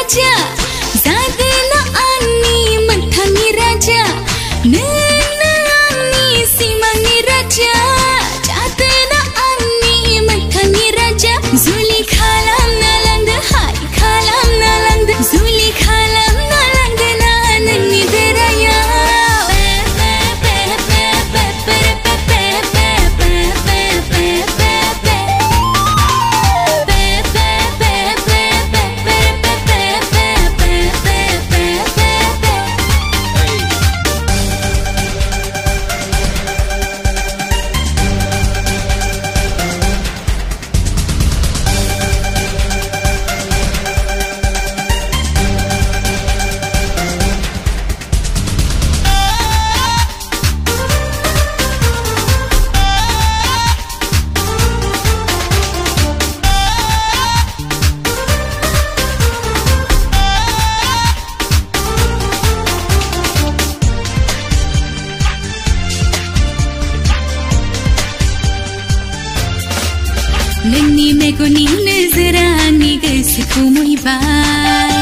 raja zadna Angni menthangi raja Nwngnw Simangni raja jadna Angni menthangi raja zuli khalam nalanda hai khalam nalanda zuli khalam nalanda nanni deraya नोंनि मेगननि नोजोरा आंनि गोसोखौ मुहिबाय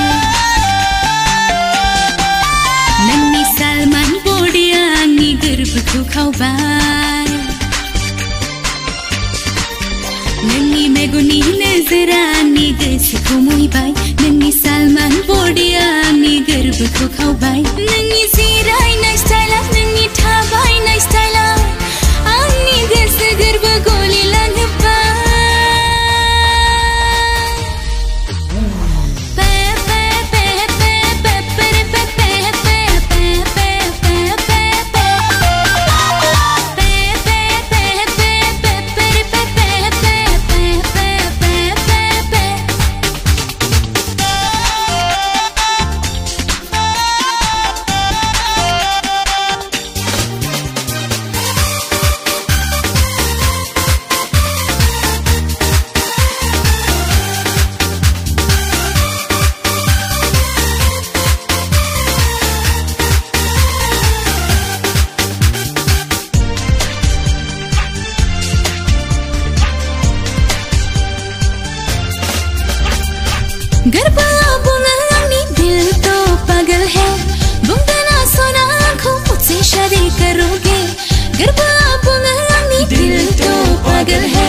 नोंनि सालमान बडिया आंनि गोरबोखौ खावबाय नोंनि मेगननि नोजोरा आंनि गोसोखौ मुहिबाय नोंनि सालमान बडिया आंनि गोरबोखौ खावबाय नोंनि जिरायनाय स्टाइला नोंनि थाबायनाय स्टाइला आंनि गोसो गोरबो गलिलांहोबाय गरबा बुङो आंनि दिल तो पागल है बुंदना सोना आंखों मुझसे शादी करोगे गरबा बुङो आंनि दिल तो पागल है